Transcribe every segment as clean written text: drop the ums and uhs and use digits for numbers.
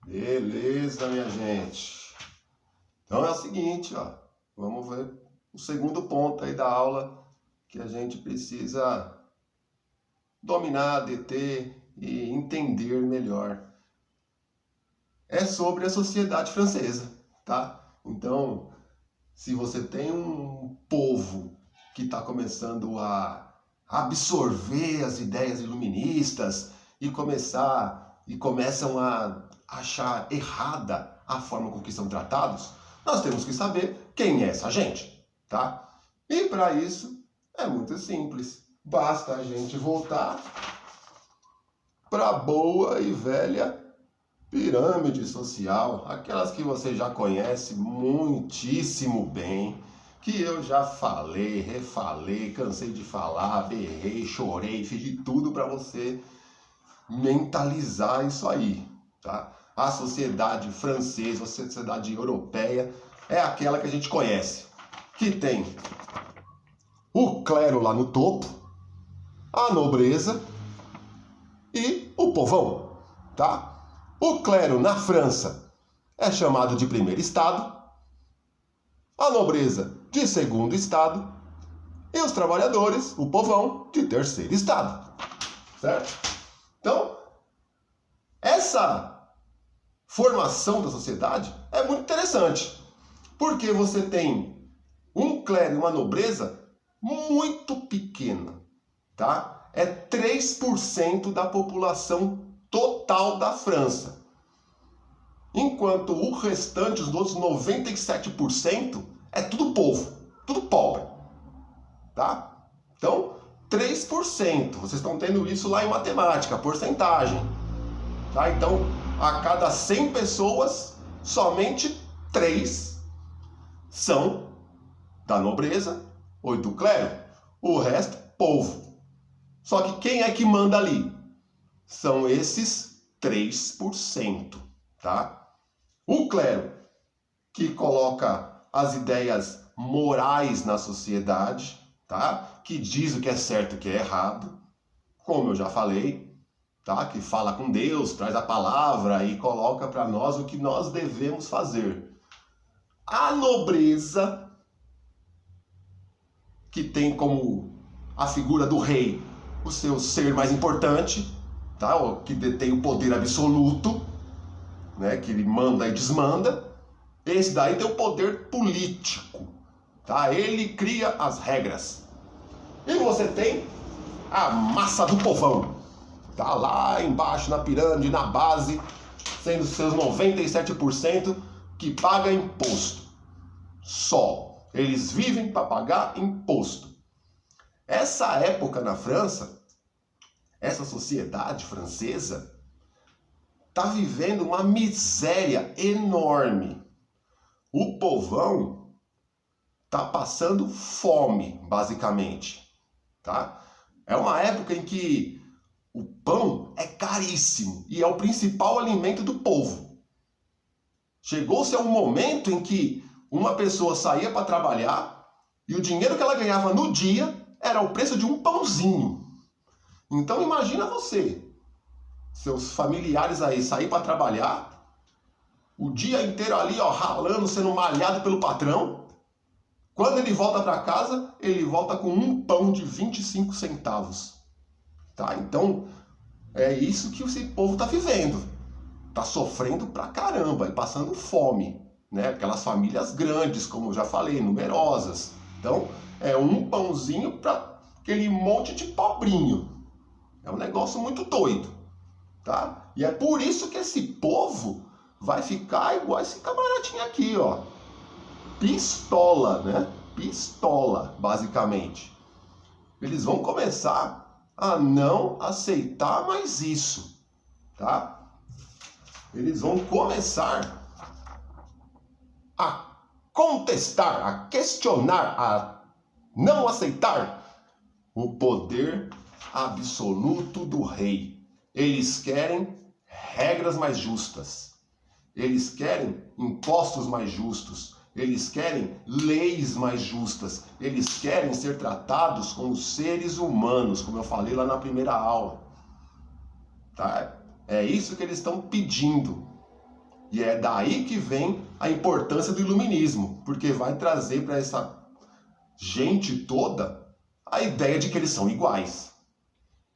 Beleza, minha gente. Então é o seguinte, ó. Vamos ver o segundo ponto aí da aula que a gente precisa dominar, deter e entender melhor. É sobre a sociedade francesa, tá? Então, se você tem um povo que está começando a absorver as ideias iluministas e começam a achar errada a forma com que são tratados, nós temos que saber quem é essa gente, tá? E para isso é muito simples. Basta a gente voltar para a boa e velha pirâmide social, aquelas que você já conhece muitíssimo bem, que eu já falei, refalei, cansei de falar, berrei, chorei, fiz de tudo para você mentalizar isso aí, tá? A sociedade francesa, a sociedade europeia é aquela que a gente conhece, que tem o clero lá no topo, a nobreza e o povão, tá? O clero na França é chamado de primeiro estado, a nobreza de segundo estado e os trabalhadores, o povão, de terceiro estado, certo? Então, essa formação da sociedade é muito interessante, porque você tem um clero e uma nobreza muito pequena, tá? É 3% da população total da França. Enquanto o restante, os outros 97%, é tudo povo, tudo pobre, tá? Então, 3%, vocês estão tendo isso lá em matemática, porcentagem, tá? Então, a cada 100 pessoas, somente 3 são da nobreza ou do clero, o resto, povo. Só que quem é que manda ali? São esses 3%, tá? O clero, que coloca as ideias morais na sociedade, tá? Que diz o que é certo e o que é errado, como eu já falei, tá? Que fala com Deus, traz a palavra e coloca para nós o que nós devemos fazer. A nobreza, que tem como a figura do rei o seu ser mais importante, tá? Que detém o poder absoluto, né? Que ele manda e desmanda. Esse daí tem o poder político, tá? Ele cria as regras. E você tem a massa do povão, tá? Lá embaixo na pirâmide, na base, sendo seus 97% que paga imposto. Só. Eles vivem para pagar imposto. Essa época na França, essa sociedade francesa está vivendo uma miséria enorme. O povão está passando fome, basicamente, tá? É uma época em que o pão é caríssimo e é o principal alimento do povo. Chegou-se a um momento em que uma pessoa saía para trabalhar e o dinheiro que ela ganhava no dia era o preço de um pãozinho. Então imagina você, seus familiares aí, sair para trabalhar, o dia inteiro ali, ó, ralando, sendo malhado pelo patrão. Quando ele volta para casa, ele volta com um pão de 25 centavos. Tá? Então, é isso que esse povo está vivendo. Está sofrendo pra caramba e passando fome. Né? Aquelas famílias grandes, como eu já falei, numerosas. Então, é um pãozinho para aquele monte de pobrinho. É um negócio muito doido. Tá? E é por isso que esse povo vai ficar igual esse camaradinho aqui, ó. Pistola, né? Pistola, basicamente. Eles vão começar a não aceitar mais isso, tá? Eles vão começar a contestar, a questionar, a não aceitar o poder absoluto do rei. Eles querem regras mais justas. Eles querem impostos mais justos. Eles querem leis mais justas. Eles querem ser tratados como seres humanos, como eu falei lá na primeira aula. Tá? É isso que eles estão pedindo. E é daí que vem a importância do iluminismo, porque vai trazer para essa gente toda a ideia de que eles são iguais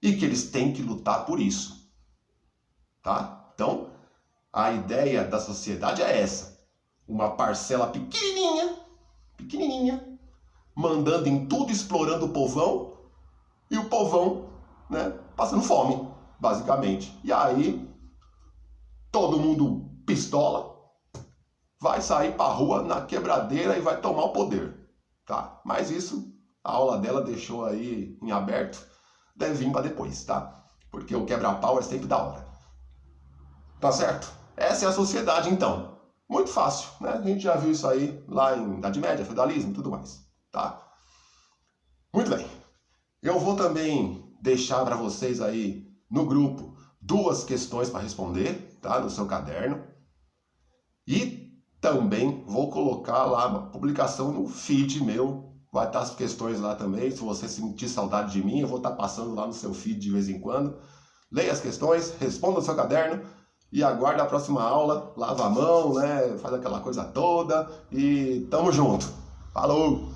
e que eles têm que lutar por isso. Tá? Então, a ideia da sociedade é essa. Uma parcela pequenininha, mandando em tudo, explorando o povão, e o povão, né, passando fome, basicamente. E aí, todo mundo pistola, vai sair pra rua na quebradeira e vai tomar o poder. Tá? Mas isso, a aula dela deixou aí em aberto, deve vir pra depois, tá? Porque o quebra-pau é sempre da hora. Tá certo? Essa é a sociedade, então. Muito fácil, né? A gente já viu isso aí lá em Idade Média, feudalismo e tudo mais, tá? Muito bem. Eu vou também deixar para vocês aí no grupo 2 questões para responder, tá? No seu caderno. E também vou colocar lá uma publicação no feed meu. Vai estar as questões lá também. Se você sentir saudade de mim, eu vou estar passando lá no seu feed de vez em quando. Leia as questões, responda no seu caderno. E aguarda a próxima aula, lava a mão, né? Faz aquela coisa toda e tamo junto. Falou!